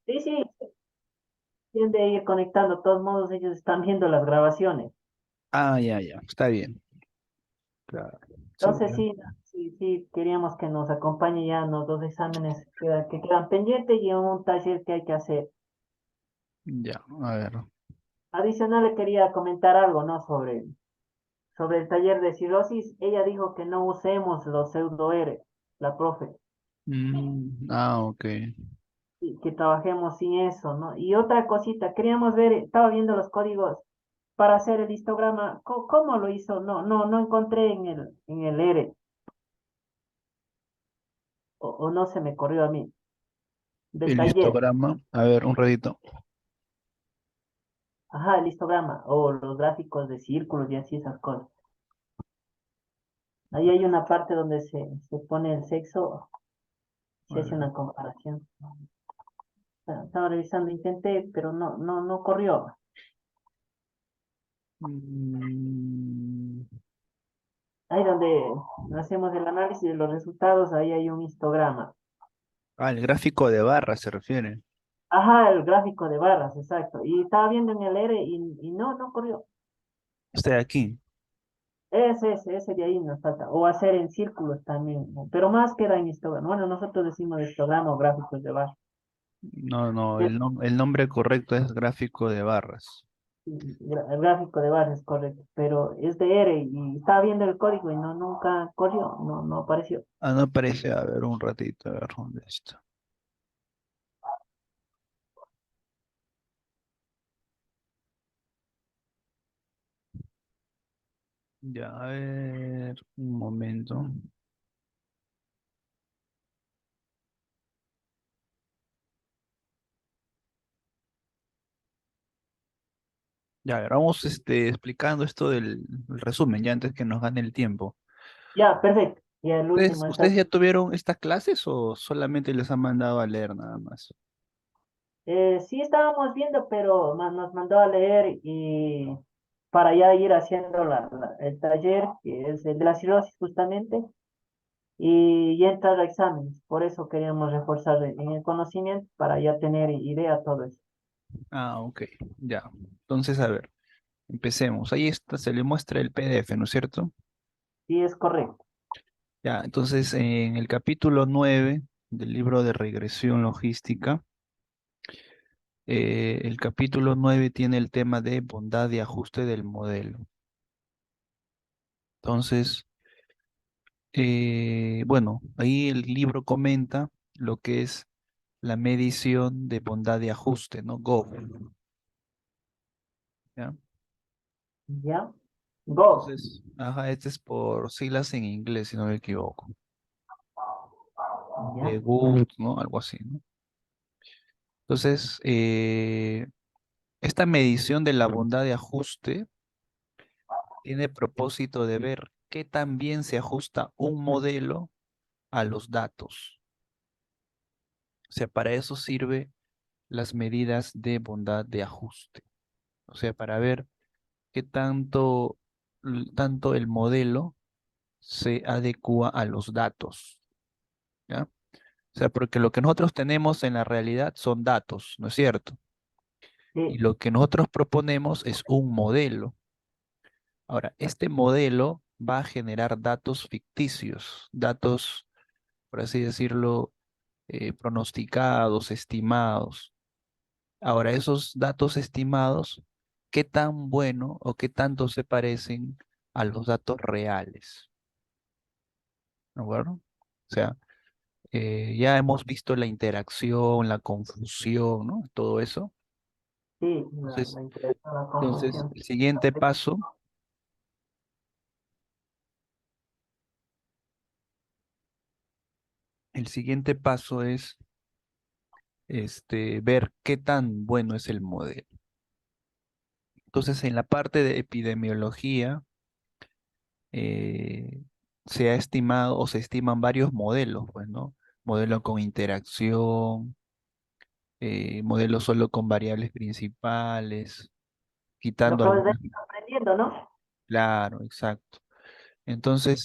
Sí, sí, tienen de ir conectando. De todos modos, ellos están viendo las grabaciones. Ah, ya, ya, está bien. Claro. Sí, Entonces, sí, sí, sí, queríamos que nos acompañe ya en los dos exámenes que quedan pendientes y en un taller que hay que hacer. ya, a ver. Adicional, le quería comentar algo, ¿no? Sobre el taller de cirrosis. Ella dijo que no usemos los pseudo-R, la profe, Ok. y que trabajemos sin eso, ¿no? Y otra cosita, queríamos ver, estaba viendo los códigos para hacer el histograma. ¿Cómo lo hizo? No encontré en el R, o no se me corrió a mí, del El taller. histograma, a ver, un ratito. Ajá, el histograma, o los gráficos de círculos y así esas cosas. Ahí hay una parte donde se pone el sexo, A se hace ver. una comparación. Estaba revisando, intenté, pero no corrió. Mm, Ahí donde hacemos el análisis de los resultados, ahí hay un histograma. el gráfico de barra se refiere. Ajá, el gráfico de barras, exacto. Y estaba viendo en el R y no corrió. Este de aquí. Ese de ahí nos falta. O hacer en círculos también, ¿no? Pero más queda en histograma. Bueno, nosotros decimos histograma o gráficos de barras. No, no, el nombre correcto es gráfico de barras. El gráfico de barras es correcto, pero es de R y estaba viendo el código y nunca corrió, no apareció. Ah, no aparece, a ver, un ratito, a ver dónde está. Ya, a ver, un momento. Ya, a ver, vamos explicando esto del el resumen, ya antes que nos gane el tiempo. Ya, perfecto. Y el ¿Ustedes, último ustedes ensayo. ya tuvieron estas clases o solamente les han mandado a leer nada más? Sí estábamos viendo, pero nos mandó a leer y para ya ir haciendo el taller, que es el de la cirrosis justamente, y entrar a exámenes. Por eso queríamos reforzar en el conocimiento para ya tener idea de todo eso. Ah, ok, ya. Entonces, a ver, empecemos. Ahí está, se le muestra el PDF, ¿no es cierto? Sí, es correcto. Ya, entonces en el capítulo 9 del libro de regresión logística, el capítulo 9 tiene el tema de bondad y ajuste del modelo. Entonces, bueno, ahí el libro comenta lo que es la medición de bondad y ajuste, ¿no? GOB, ¿ya? ¿Ya? Go. Entonces, ajá, este es por siglas en inglés, si no me equivoco. ¿Ya? Good, ¿no? Algo así, ¿no? Entonces, esta medición de la bondad de ajuste tiene propósito de ver qué tan bien se ajusta un modelo a los datos. O sea, para eso sirve las medidas de bondad de ajuste. O sea, para ver qué tanto el modelo se adecua a los datos, ¿ya? O sea, porque lo que nosotros tenemos en la realidad son datos, ¿no es cierto? Y Sí, lo que nosotros proponemos es un modelo. Ahora, este modelo va a generar datos ficticios, datos, por así decirlo, pronosticados, estimados. Ahora, esos datos estimados, ¿qué tan bueno o qué tanto se parecen a los datos reales? ¿De acuerdo? O sea, ya hemos visto la interacción, la confusión, ¿no? Todo eso. sí, Entonces, la interacción, la entonces, confusión. el siguiente paso es ver qué tan bueno es el modelo. Entonces, en la parte de epidemiología, eh, se ha estimado o se estiman varios modelos, pues, ¿no? Modelo con interacción, modelo solo con variables principales, Lo quitando que algunas. venimos aprendiendo, ¿no? Claro, exacto. Entonces,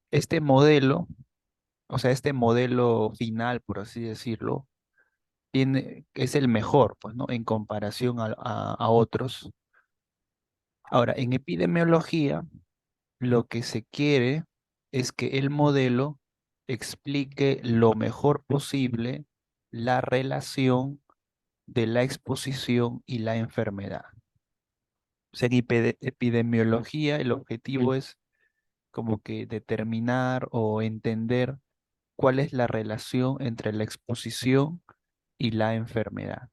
este modelo, o sea, este modelo final, por así decirlo, es el mejor, pues, ¿no? En comparación a otros. Ahora, en epidemiología, lo que se quiere es que el modelo explique lo mejor posible la relación de la exposición y la enfermedad. O sea, en epidemiología el objetivo es como que determinar o entender cuál es la relación entre la exposición y la enfermedad.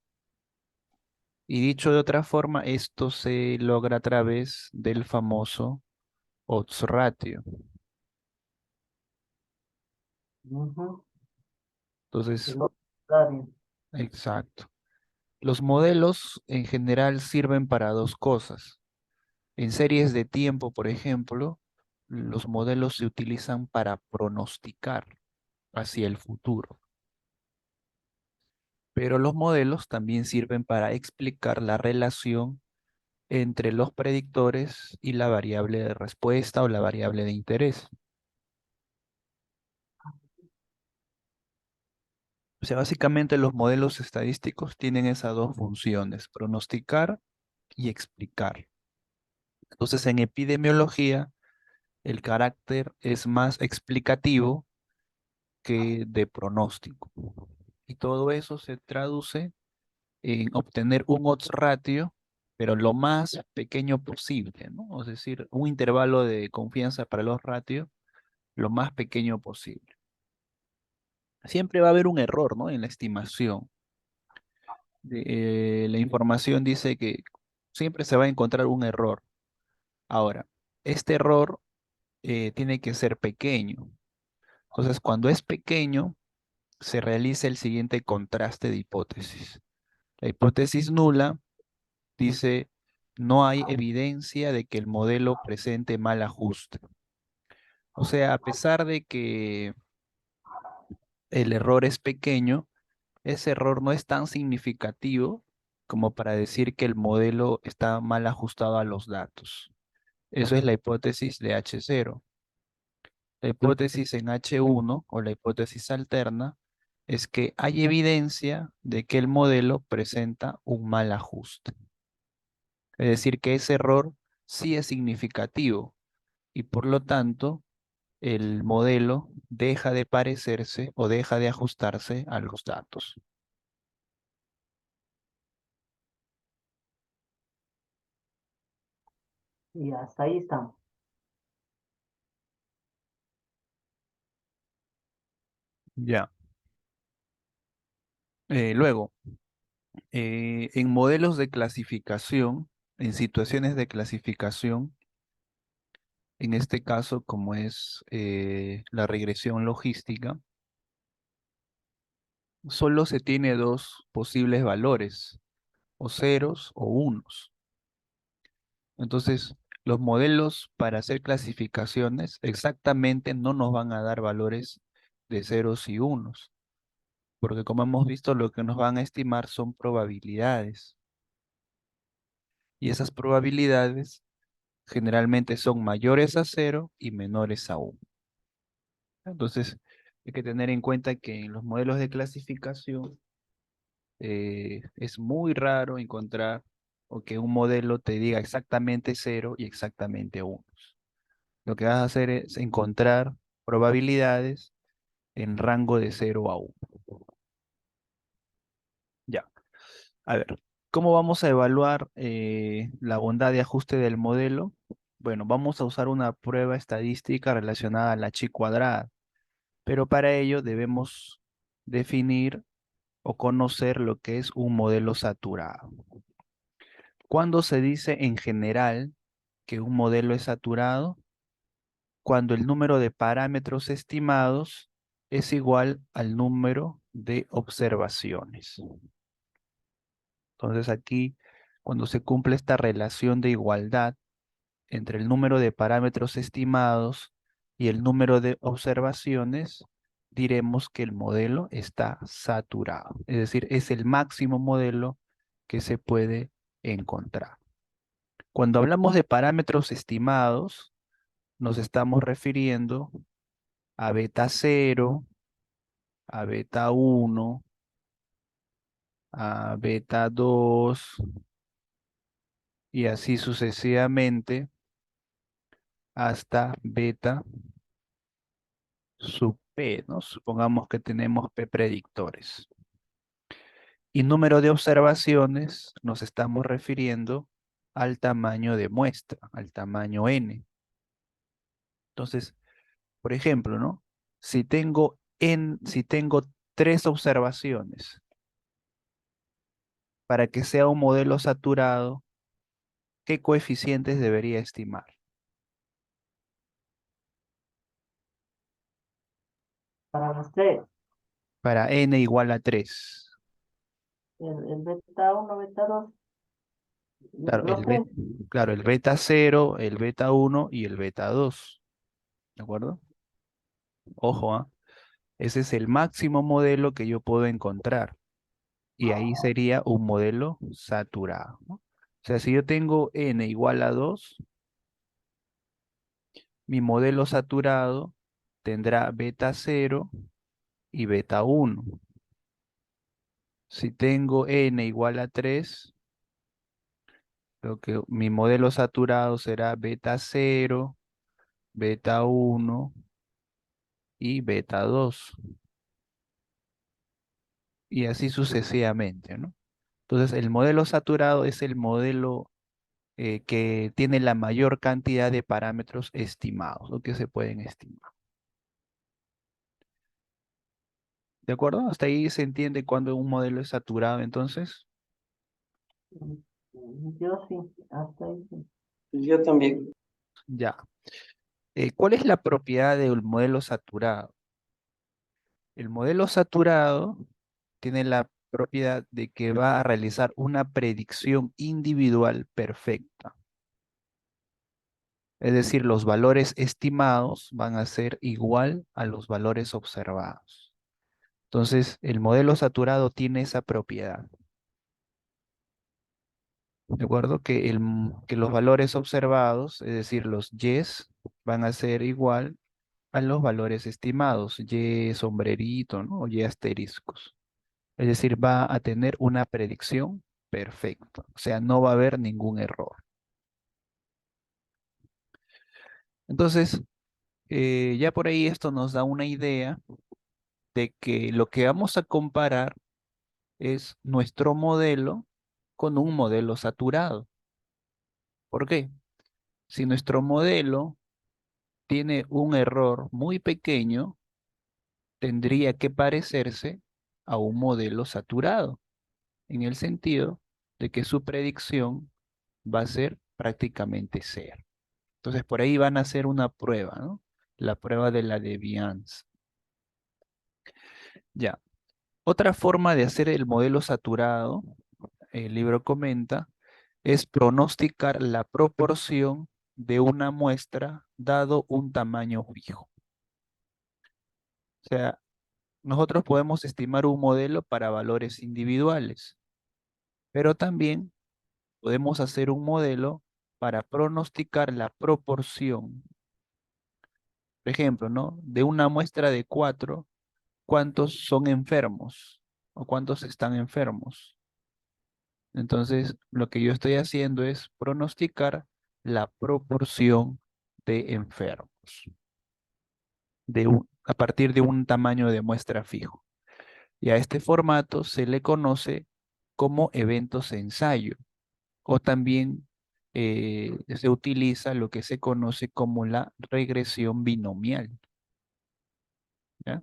Y dicho de otra forma, esto se logra a través del famoso odds ratio. Ujú. Entonces, El otro radio. exacto. Los modelos en general sirven para dos cosas. En series de tiempo, por ejemplo, los modelos se utilizan para pronosticar hacia el futuro. Pero los modelos también sirven para explicar la relación entre los predictores y la variable de respuesta o la variable de interés. O sea, básicamente los modelos estadísticos tienen esas dos funciones, pronosticar y explicar. Entonces, en epidemiología, el carácter es más explicativo que de pronóstico. Y todo eso se traduce en obtener un odds ratio, pero lo más pequeño posible, ¿no? Es decir, un intervalo de confianza para los ratios lo más pequeño posible. Siempre va a haber un error, ¿no? En la estimación. La información dice que siempre se va a encontrar un error. Ahora, este error tiene que ser pequeño. Entonces, cuando es pequeño, se realiza el siguiente contraste de hipótesis. La hipótesis nula dice, no hay evidencia de que el modelo presente mal ajuste. O sea, a pesar de que el error es pequeño, ese error no es tan significativo como para decir que el modelo está mal ajustado a los datos. Eso es la hipótesis de H0. La hipótesis en H1 o la hipótesis alterna es que hay evidencia de que el modelo presenta un mal ajuste. Es decir, que ese error sí es significativo y por lo tanto el modelo deja de parecerse o deja de ajustarse a los datos. Y hasta ahí estamos. Ya. Luego, en modelos de clasificación, en situaciones de clasificación, en este caso como es la regresión logística, solo se tiene dos posibles valores, o ceros o unos. Entonces, los modelos para hacer clasificaciones exactamente no nos van a dar valores de ceros y unos, porque como hemos visto, lo que nos van a estimar son probabilidades. Y esas probabilidades generalmente son mayores a cero y menores a uno. Entonces, hay que tener en cuenta que en los modelos de clasificación es muy raro encontrar o que un modelo te diga exactamente cero y exactamente uno. Lo que vas a hacer es encontrar probabilidades en rango de cero a uno. Ya, a ver, ¿cómo vamos a evaluar la bondad de ajuste del modelo? Bueno, vamos a usar una prueba estadística relacionada a la chi cuadrada, pero para ello debemos definir o conocer lo que es un modelo saturado. ¿Cuándo se dice en general que un modelo es saturado? Cuando el número de parámetros estimados es igual al número de observaciones. Entonces aquí, cuando se cumple esta relación de igualdad entre el número de parámetros estimados y el número de observaciones, diremos que el modelo está saturado. Es decir, es el máximo modelo que se puede encontrar. Cuando hablamos de parámetros estimados, nos estamos refiriendo a beta 0, a beta 1, a beta 2 y así sucesivamente hasta beta sub P, ¿no? Supongamos que tenemos P predictores. Y número de observaciones nos estamos refiriendo al tamaño de muestra, al tamaño N. Entonces, por ejemplo, ¿no? Si tengo 3 observaciones, para que sea un modelo saturado, ¿qué coeficientes debería estimar? Para los tres, Para N igual a 3. el beta uno, beta 2, Claro, los tres. claro, el beta 0, el beta 1 y el beta 2. ¿De acuerdo? Ojo, ¿ah? Ese es el máximo modelo que yo puedo encontrar. Y ahí sería un modelo saturado, ¿no? O sea, si yo tengo N igual a 2, mi modelo saturado tendrá beta 0 y beta 1. Si tengo N igual a 3, lo que mi modelo saturado será beta 0, beta 1 y beta 2. Y así sucesivamente, ¿no? Entonces, el modelo saturado es el modelo que tiene la mayor cantidad de parámetros estimados, o que se pueden estimar. ¿De acuerdo? Hasta ahí se entiende cuando un modelo es saturado, entonces. Yo sí, hasta ahí sí. Yo también. Ya. ¿Cuál es la propiedad del modelo saturado? El modelo saturado tiene la propiedad de que va a realizar una predicción individual perfecta. Es decir, los valores estimados van a ser igual a los valores observados. Entonces, el modelo saturado tiene esa propiedad. ¿De acuerdo? Que los valores observados, es decir, los Ys, van a ser igual a los valores estimados, Y sombrerito, ¿no? O Y asteriscos. Es decir, va a tener una predicción perfecta. O sea, no va a haber ningún error. Entonces, ya por ahí esto nos da una idea de que lo que vamos a comparar es nuestro modelo con un modelo saturado. ¿Por qué? Si nuestro modelo tiene un error muy pequeño, tendría que parecerse a un modelo saturado, en el sentido de que su predicción va a ser prácticamente cero. Entonces, por ahí van a hacer una prueba, ¿no? La prueba de la Deviance. Ya. Otra forma de hacer el modelo saturado, el libro comenta, es pronosticar la proporción de una muestra dado un tamaño fijo. O sea, nosotros podemos estimar un modelo para valores individuales, pero también podemos hacer un modelo para pronosticar la proporción. Por ejemplo, ¿no? De una muestra de 4, ¿cuántos son enfermos? ¿O cuántos están enfermos? Entonces, lo que yo estoy haciendo es pronosticar la proporción de enfermos a partir de un tamaño de muestra fijo. Y a este formato se le conoce como eventos de ensayo, o también se utiliza lo que se conoce como la regresión binomial. ¿Ya?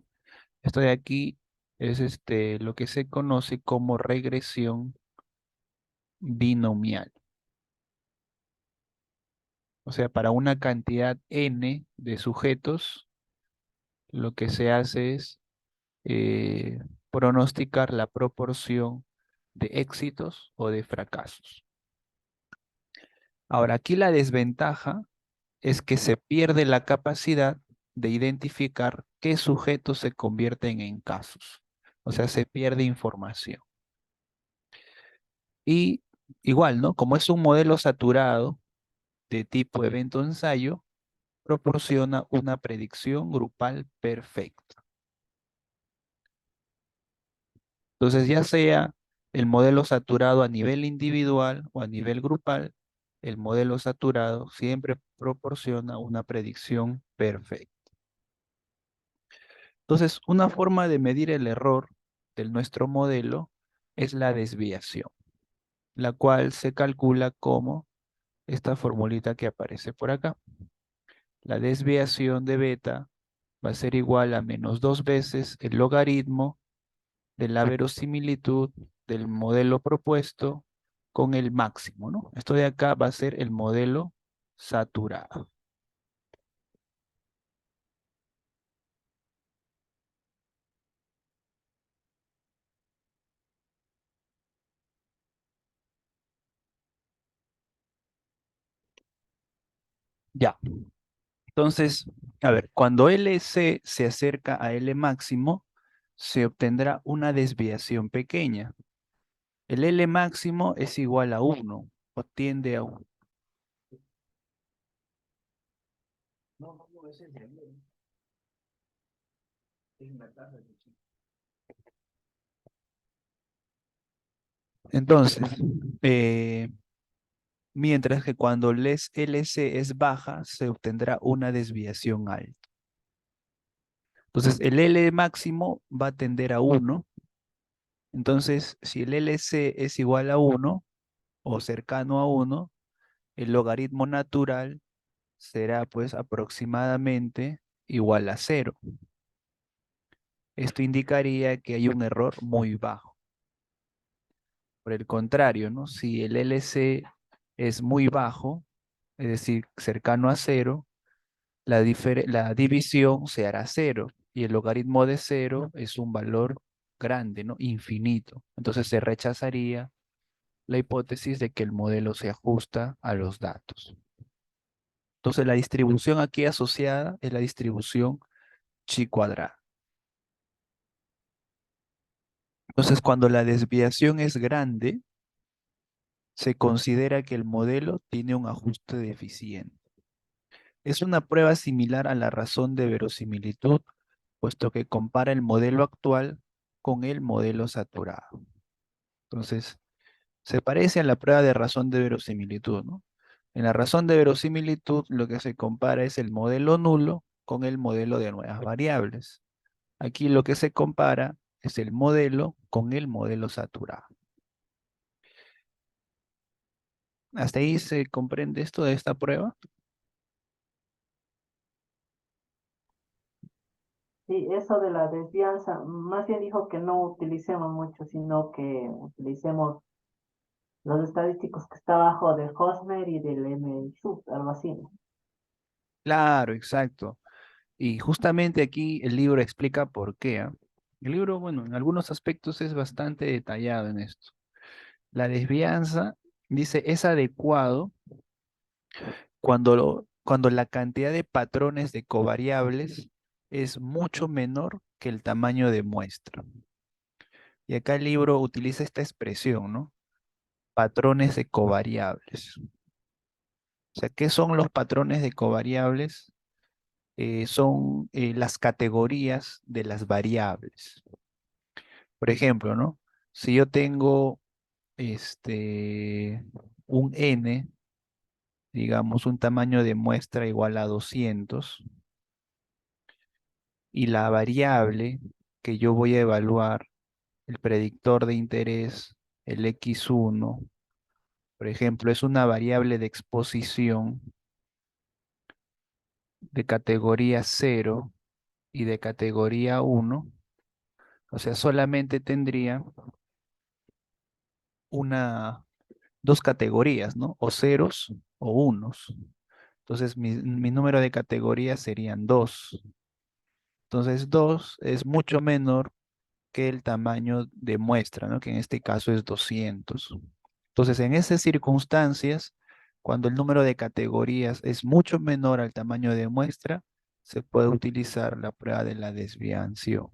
Esto de aquí es lo que se conoce como regresión binomial. O sea, para una cantidad n de sujetos, lo que se hace es eh, pronosticar la proporción de éxitos o de fracasos. Ahora, aquí la desventaja es que se pierde la capacidad de identificar qué sujetos se convierten en casos. O sea, se pierde información. Y igual, ¿no? Como es un modelo saturado de tipo evento-ensayo, proporciona una predicción grupal perfecta. Entonces, ya sea el modelo saturado a nivel individual o a nivel grupal, el modelo saturado siempre proporciona una predicción perfecta. Entonces, una forma de medir el error de nuestro modelo es la desviación, la cual se calcula como esta formulita que aparece por acá. La desviación de beta va a ser igual a menos dos veces el logaritmo de la verosimilitud del modelo propuesto con el máximo, ¿no? Esto de acá va a ser el modelo saturado. Ya, entonces, a ver, cuando LC se acerca a L máximo, se obtendrá una desviación pequeña. El L máximo es igual a uno o tiende a 1. No, ese es de L. Es una tasa de chi. Entonces, eh, mientras que cuando LC es baja, se obtendrá una desviación alta. Entonces, el L máximo va a tender a uno. Entonces, si el LC es igual a uno o cercano a uno, el logaritmo natural será pues aproximadamente igual a cero. Esto indicaría que hay un error muy bajo. Por el contrario, ¿no? Si el LC es muy bajo, es decir, cercano a cero, la división se hará cero y el logaritmo de cero es un valor grande, ¿no? Infinito. Entonces se rechazaría la hipótesis de que el modelo se ajusta a los datos. Entonces la distribución aquí asociada es la distribución chi cuadrada. Entonces cuando la desviación es grande, se considera que el modelo tiene un ajuste deficiente. Es una prueba similar a la razón de verosimilitud, puesto que compara el modelo actual con el modelo saturado. Entonces, se parece a la prueba de razón de verosimilitud, ¿no? En la razón de verosimilitud, lo que se compara es el modelo nulo con el modelo de nuevas variables. Aquí lo que se compara es el modelo con el modelo saturado. ¿Hasta ahí se comprende esto de esta prueba? Sí, eso de la desvianza, más bien dijo que no utilicemos mucho, sino que utilicemos los estadísticos que está abajo de Hosmer y del M-Sub, algo así, ¿no? Claro, exacto. Y justamente aquí el libro explica por qué. ¿Ah? El libro, bueno, en algunos aspectos es bastante detallado en esto. La desvianza, dice, es adecuado cuando la cantidad de patrones de covariables es mucho menor que el tamaño de muestra. Y acá el libro utiliza esta expresión, ¿no? Patrones de covariables. O sea, ¿qué son los patrones de covariables? Son las categorías de las variables. Por ejemplo, ¿no? Si yo tengo un n, digamos, un tamaño de muestra igual a 200, y la variable que yo voy a evaluar, el predictor de interés, el x1, por ejemplo, es una variable de exposición de categoría 0 y de categoría 1, o sea, solamente tendría una, dos categorías, ¿no? O ceros o unos. Entonces, mi número de categorías serían 2. Entonces, 2 es mucho menor que el tamaño de muestra, ¿no? Que en este caso es 200. Entonces, en esas circunstancias, cuando el número de categorías es mucho menor al tamaño de muestra, se puede utilizar la prueba de la desviación.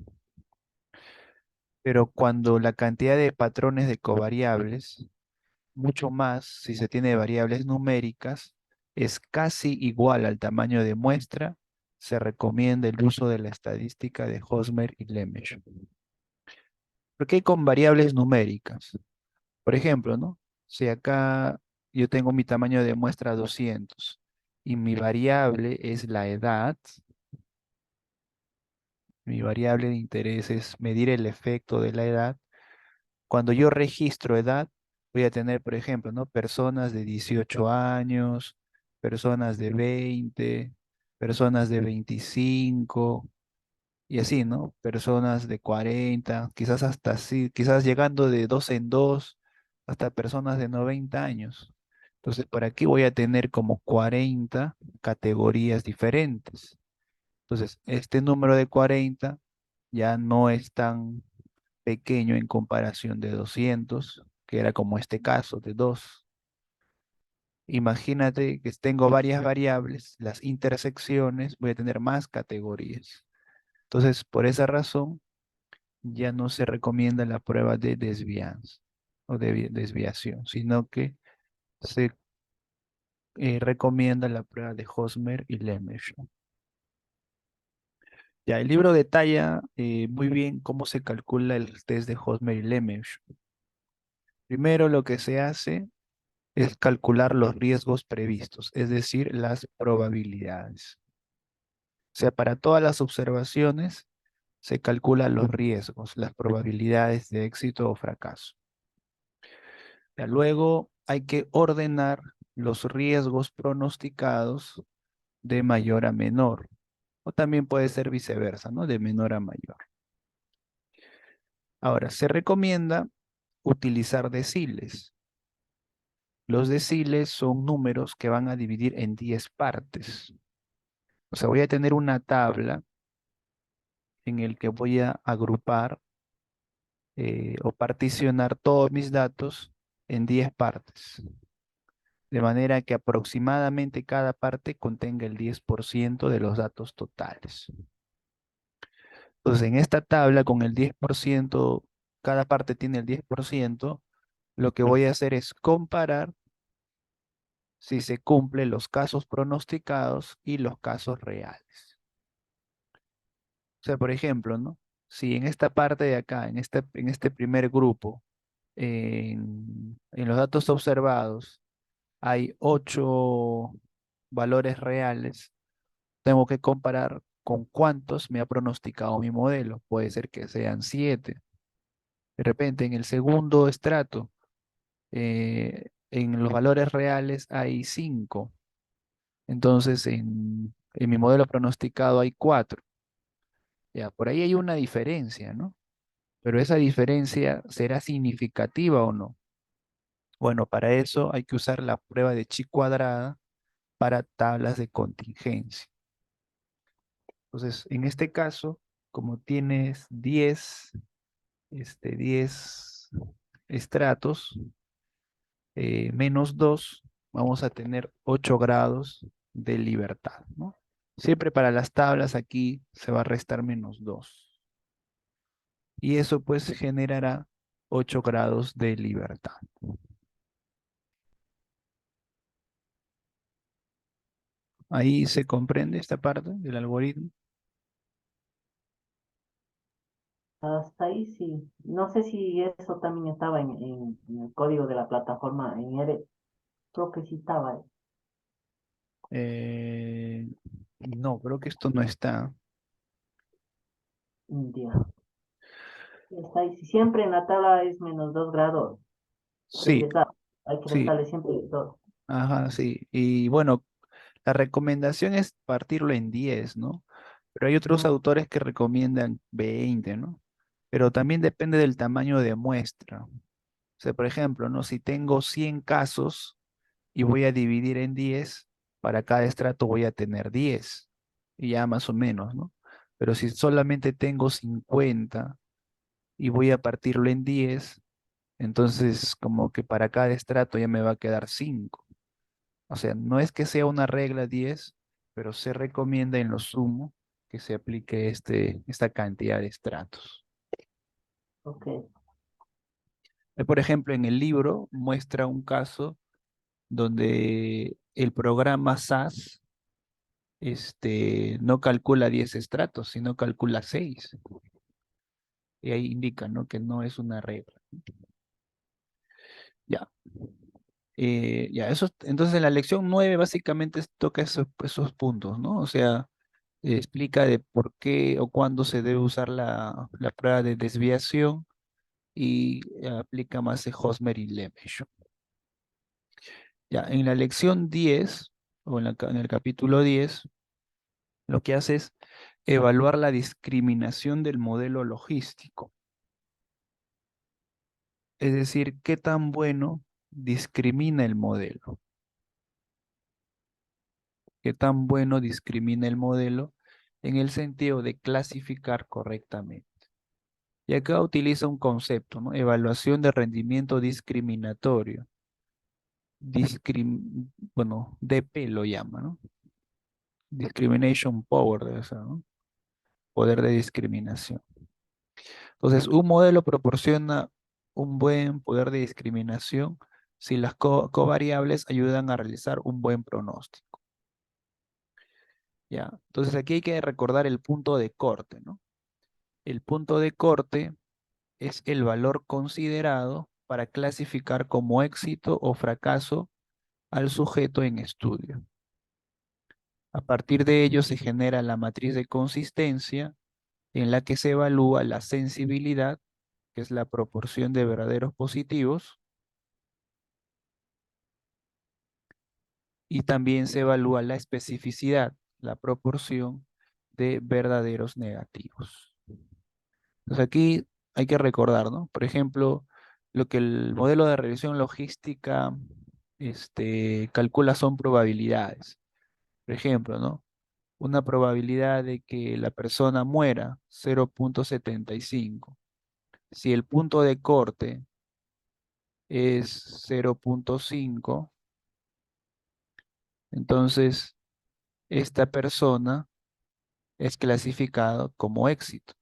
Pero cuando la cantidad de patrones de covariables, mucho más si se tiene variables numéricas, es casi igual al tamaño de muestra, se recomienda el uso de la estadística de Hosmer y Lemech. ¿Por qué con variables numéricas? Por ejemplo, ¿no? Si acá yo tengo mi tamaño de muestra 200 y mi variable es la edad, mi variable de interés es medir el efecto de la edad. Cuando yo registro edad, voy a tener, por ejemplo, ¿no? Personas de 18 años, personas de 20, personas de 25 y así, ¿no? Personas de 40, quizás hasta así, quizás llegando de dos en dos, hasta personas de 90 años. Entonces, por aquí voy a tener como 40 categorías diferentes. Entonces, este número de 40 ya no es tan pequeño en comparación de 200, que era como este caso de 2. Imagínate que tengo varias variables, las intersecciones, voy a tener más categorías. Entonces, por esa razón, ya no se recomienda la prueba de desvianza o de desviación, sino que se recomienda la prueba de Hosmer y Lemech. Ya, el libro detalla muy bien cómo se calcula el test de Hosmer y Lemech. Primero, lo que se hace es calcular los riesgos previstos, es decir, las probabilidades. O sea, para todas las observaciones se calculan los riesgos, las probabilidades de éxito o fracaso. Ya, luego hay que ordenar los riesgos pronosticados de mayor a menor, o también puede ser viceversa, ¿no? De menor a mayor. Ahora, se recomienda utilizar deciles. Los deciles son números que van a dividir en 10 partes. O sea, voy a tener una tabla en el que voy a agrupar o particionar todos mis datos en 10 partes, de manera que aproximadamente cada parte contenga el 10% de los datos totales. Entonces, en esta tabla con el 10%, cada parte tiene el 10%, lo que voy a hacer es comparar si se cumplen los casos pronosticados y los casos reales. O sea, por ejemplo, ¿no? Si en esta parte de acá, en este primer grupo, en los datos observados, hay 8 valores reales, tengo que comparar con cuántos me ha pronosticado mi modelo. Puede ser que sean 7. De repente, en el segundo estrato, en los valores reales hay 5. Entonces, en mi modelo pronosticado hay 4. Ya, por ahí hay una diferencia, ¿no? Pero esa diferencia será significativa o no. Bueno, para eso hay que usar la prueba de chi cuadrada para tablas de contingencia. Entonces, en este caso, como tienes 10 estratos, menos 2, vamos a tener 8 grados de libertad, ¿no? Siempre para las tablas aquí se va a restar menos 2. Y eso pues generará 8 grados de libertad. Ahí se comprende esta parte del algoritmo. Hasta ahí sí. No sé si eso también estaba en el código de la plataforma en R. Creo que sí estaba. Eh, no, creo que esto no está. Ya. Está ahí. Si siempre en la tabla es menos 2 grados, Sí, hay que sí, restarle siempre 2. ajá, sí. Y bueno, la recomendación es partirlo en 10, ¿no? Pero hay otros autores que recomiendan 20, ¿no? Pero también depende del tamaño de muestra. O sea, por ejemplo, ¿no? Si tengo 100 casos y voy a dividir en 10, para cada estrato voy a tener 10, y ya más o menos, ¿no? Pero si solamente tengo 50 y voy a partirlo en 10, entonces como que para cada estrato ya me va a quedar 5. O sea, no es que sea una regla 10, pero se recomienda en lo sumo que se aplique esta cantidad de estratos. Ok. Por ejemplo, en el libro muestra un caso donde el programa SAS no calcula 10 estratos, sino calcula 6. Y ahí indica, ¿no? Que no es una regla. Ya. Ya, eso, entonces en la lección 9 básicamente toca esos puntos, ¿no? O sea, explica de por qué o cuándo se debe usar la prueba de desviación y aplica más de Hosmer y Lemaitre. Ya, en la lección 10 o en el capítulo 10 lo que hace es evaluar la discriminación del modelo logístico. Es decir, qué tan bueno discrimina el modelo. Qué tan bueno discrimina el modelo en el sentido de clasificar correctamente. Y acá utiliza un concepto, ¿no? Evaluación de rendimiento discriminatorio. Bueno, DP lo llama, ¿no? Discrimination power debe ser, ¿no? Poder de discriminación. Entonces, un modelo proporciona un buen poder de discriminación si las covariables ayudan a realizar un buen pronóstico. ¿Ya? Entonces, aquí hay que recordar el punto de corte, ¿no? El punto de corte es el valor considerado para clasificar como éxito o fracaso al sujeto en estudio. A partir de ello se genera la matriz de consistencia en la que se evalúa la sensibilidad, que es la proporción de verdaderos positivos, y también se evalúa la especificidad, la proporción de verdaderos negativos. Entonces aquí hay que recordar, ¿no? Por ejemplo, lo que el modelo de regresión logística calcula son probabilidades. Por ejemplo, ¿no? Una probabilidad de que la persona muera, 0,75. Si el punto de corte es 0,5, entonces esta persona es clasificado como éxito.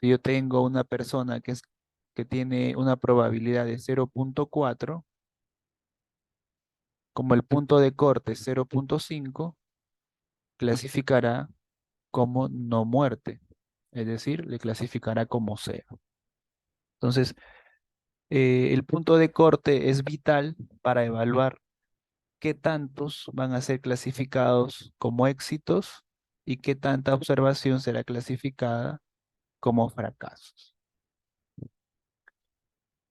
Si yo tengo una persona que tiene una probabilidad de 0,4, como el punto de corte es 0,5, clasificará como no muerte, es decir, le clasificará como cero. Entonces, el punto de corte es vital para evaluar qué tantos van a ser clasificados como éxitos y qué tanta observación será clasificada como fracasos.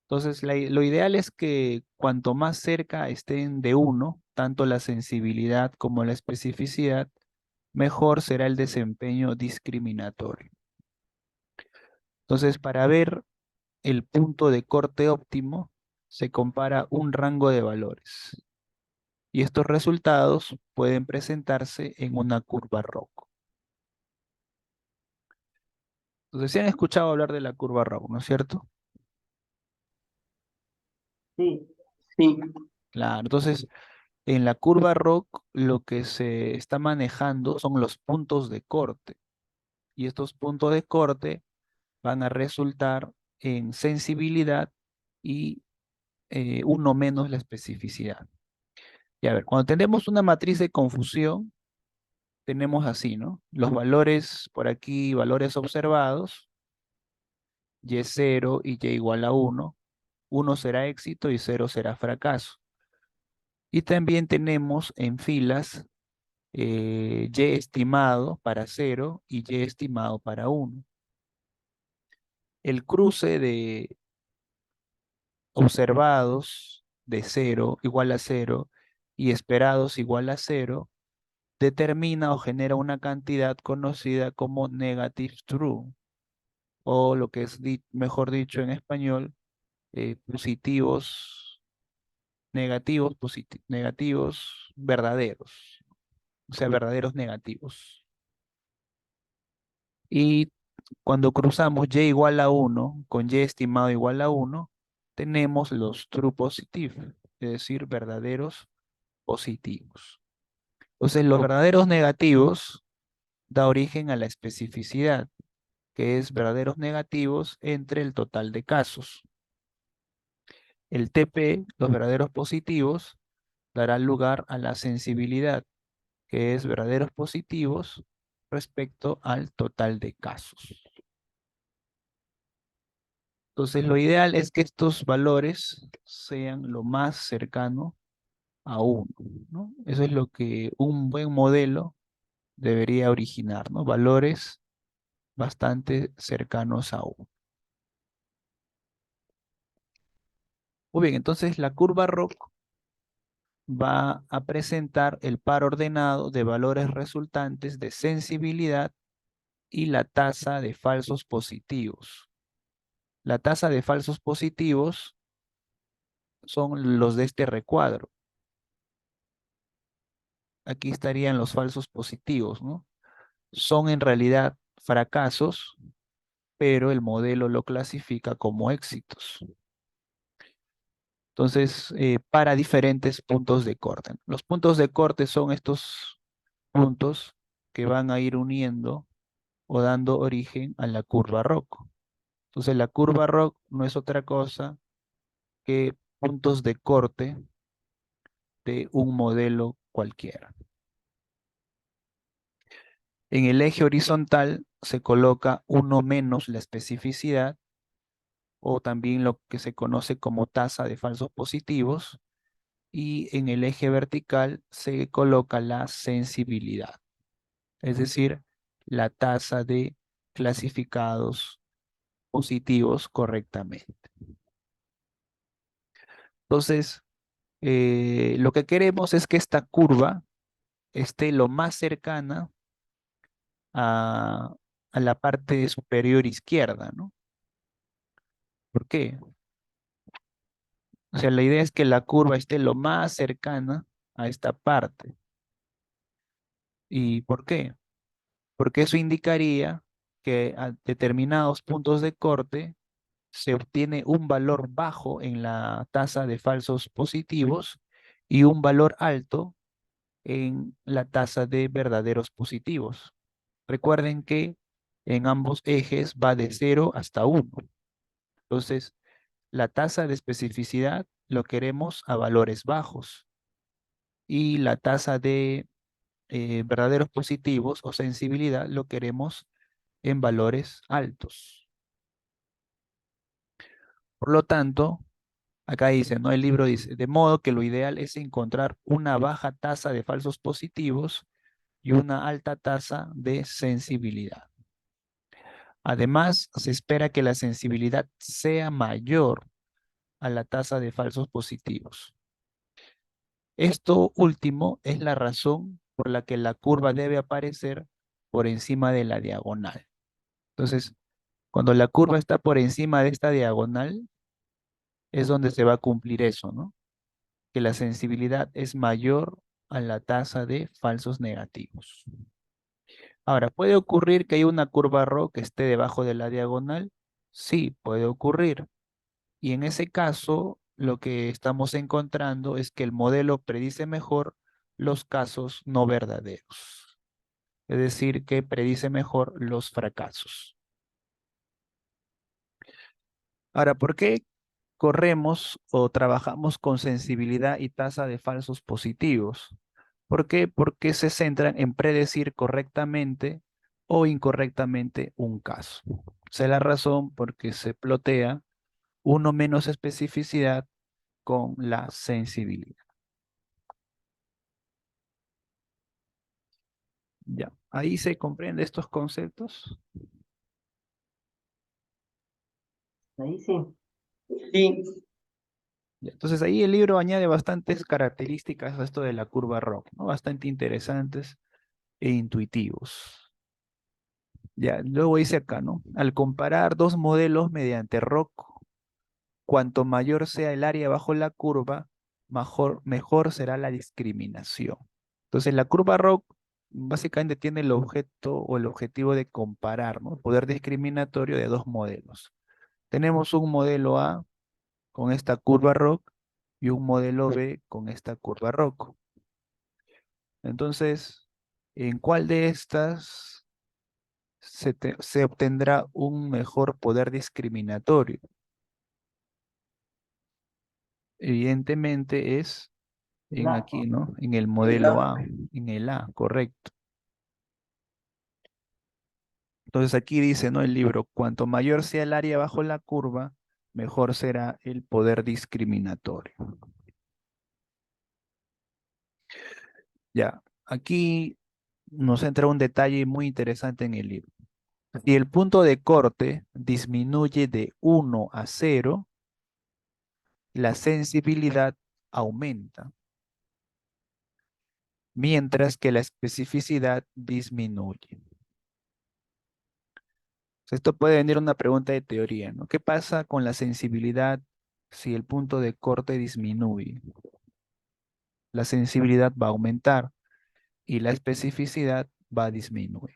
Entonces, lo ideal es que cuanto más cerca estén de uno, tanto la sensibilidad como la especificidad, mejor será el desempeño discriminatorio. Entonces, para ver el punto de corte óptimo, se compara un rango de valores. Y estos resultados pueden presentarse en una curva ROC. Entonces, ¿se han escuchado hablar de la curva ROC, no es cierto? Sí, Sí, Claro, entonces en la curva ROC lo que se está manejando son los puntos de corte. Y estos puntos de corte van a resultar en sensibilidad y uno menos la especificidad. Y a ver, cuando tenemos una matriz de confusión, tenemos así, ¿no? Los valores por aquí, valores observados, y0 y y igual a 1. 1 será éxito y 0 será fracaso. Y también tenemos en filas y estimado para 0 y y estimado para 1. El cruce de observados de 0 igual a 0 y esperados igual a 0 determina o genera una cantidad conocida como negative true, o lo que es mejor dicho en español, positivos, negativos, verdaderos, o sea, verdaderos negativos. Y cuando cruzamos y igual a 1 con y estimado igual a 1, tenemos los true positive, es decir, verdaderos positivos. Entonces, los verdaderos negativos da origen a la especificidad, que es verdaderos negativos entre el total de casos. El TP, los verdaderos positivos, dará lugar a la sensibilidad, que es verdaderos positivos respecto al total de casos. Entonces, lo ideal es que estos valores sean lo más cercano a uno, ¿no? Eso es lo que un buen modelo debería originar, ¿no? Valores bastante cercanos a uno. Muy bien, entonces la curva ROC va a presentar el par ordenado de valores resultantes de sensibilidad y la tasa de falsos positivos. La tasa de falsos positivos son los de este recuadro. Aquí estarían los falsos positivos, ¿no? Son en realidad fracasos, pero el modelo lo clasifica como éxitos. Entonces, para diferentes puntos de corte. Los puntos de corte son estos puntos que van a ir uniendo o dando origen a la curva ROC. Entonces, la curva ROC no es otra cosa que puntos de corte de un modelo cualquiera. En el eje horizontal se coloca uno menos la especificidad o también lo que se conoce como tasa de falsos positivos, y en el eje vertical se coloca la sensibilidad, es decir, la tasa de clasificados positivos correctamente. Entonces, lo que queremos es que esta curva esté lo más cercana a, a la parte superior izquierda, ¿no? ¿Por qué? O sea, la idea es que la curva esté lo más cercana a esta parte. ¿Y por qué? Porque eso indicaría que a determinados puntos de corte se obtiene un valor bajo en la tasa de falsos positivos y un valor alto en la tasa de verdaderos positivos. Recuerden que en ambos ejes va de 0 hasta 1. Entonces, la tasa de especificidad lo queremos a valores bajos y la tasa de verdaderos positivos o sensibilidad lo queremos en valores altos. Por lo tanto, acá dice, ¿no? El libro dice, de modo que lo ideal es encontrar una baja tasa de falsos positivos y una alta tasa de sensibilidad. Además, se espera que la sensibilidad sea mayor a la tasa de falsos positivos. Esto último es la razón por la que la curva debe aparecer por encima de la diagonal. Entonces, cuando la curva está por encima de esta diagonal, es donde se va a cumplir eso, ¿no? Que la sensibilidad es mayor a la tasa de falsos negativos. Ahora, ¿puede ocurrir que haya una curva RO que esté debajo de la diagonal? Sí, puede ocurrir. Y en ese caso, lo que estamos encontrando es que el modelo predice mejor los casos no verdaderos. Es decir, que predice mejor los fracasos. Ahora, ¿por qué corremos o trabajamos con sensibilidad y tasa de falsos positivos? ¿Por qué? Porque se centran en predecir correctamente o incorrectamente un caso. Esa es la razón porque se plotea uno menos especificidad con la sensibilidad. Ya, ahí se comprende estos conceptos. Ahí sí. Sí, Ya, entonces ahí el libro añade bastantes características a esto de la curva ROC, ¿no? Bastante interesantes e intuitivos. Ya, luego dice acá, ¿no? Al comparar dos modelos mediante ROC, cuanto mayor sea el área bajo la curva, mejor será la discriminación. Entonces la curva ROC básicamente tiene el objeto o el objetivo de comparar, ¿no? El poder discriminatorio de dos modelos. Tenemos un modelo A con esta curva ROC y un modelo B con esta curva ROC. Entonces, ¿en cuál de estas se obtendrá un mejor poder discriminatorio? Evidentemente es en La, aquí, ¿no? En el el modelo A. A, en el A, correcto. Entonces aquí dice, ¿no? El libro, cuanto mayor sea el área bajo la curva, mejor será el poder discriminatorio. Ya, aquí nos entra un detalle muy interesante en el libro. Si el punto de corte disminuye de 1 a 0, la sensibilidad aumenta, mientras que la especificidad disminuye. Esto puede venir una pregunta de teoría, ¿no? ¿Qué pasa con la sensibilidad si el punto de corte disminuye? La sensibilidad va a aumentar y la especificidad va a disminuir.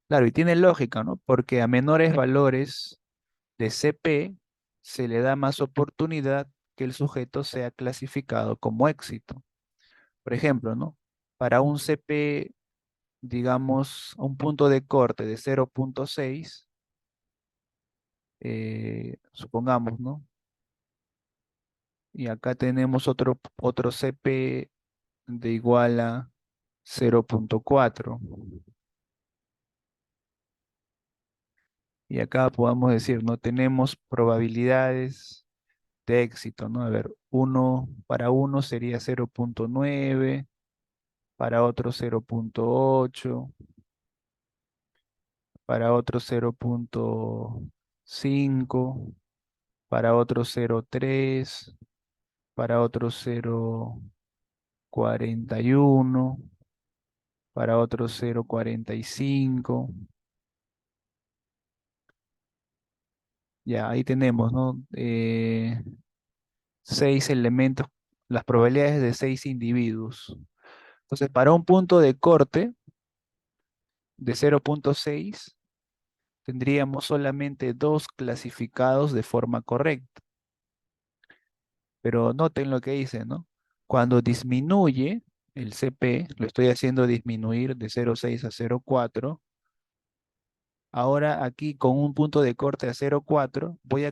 Claro, y tiene lógica, ¿no? Porque a menores valores de CP se le da más oportunidad que el sujeto sea clasificado como éxito. Por ejemplo, ¿no? Para un CP, digamos, un punto de corte de 0,6, supongamos, ¿no? Y acá tenemos otro CP de igual a 0,4. Y acá podamos decir, ¿no? Tenemos probabilidades de éxito, ¿no? A ver, para uno sería 0,9, para otro 0,8, para otro 0,5, para otro 0,3, para otro 0,41, para otro 0,45. Ya, ahí tenemos, ¿no? 6 elementos, las probabilidades de 6 individuos. Entonces, para un punto de corte de 0,6, tendríamos solamente dos clasificados de forma correcta. Pero noten lo que dice, ¿no? Cuando disminuye el CP, lo estoy haciendo disminuir de 0,6 a 0,4. Ahora aquí con un punto de corte a 0,4 voy a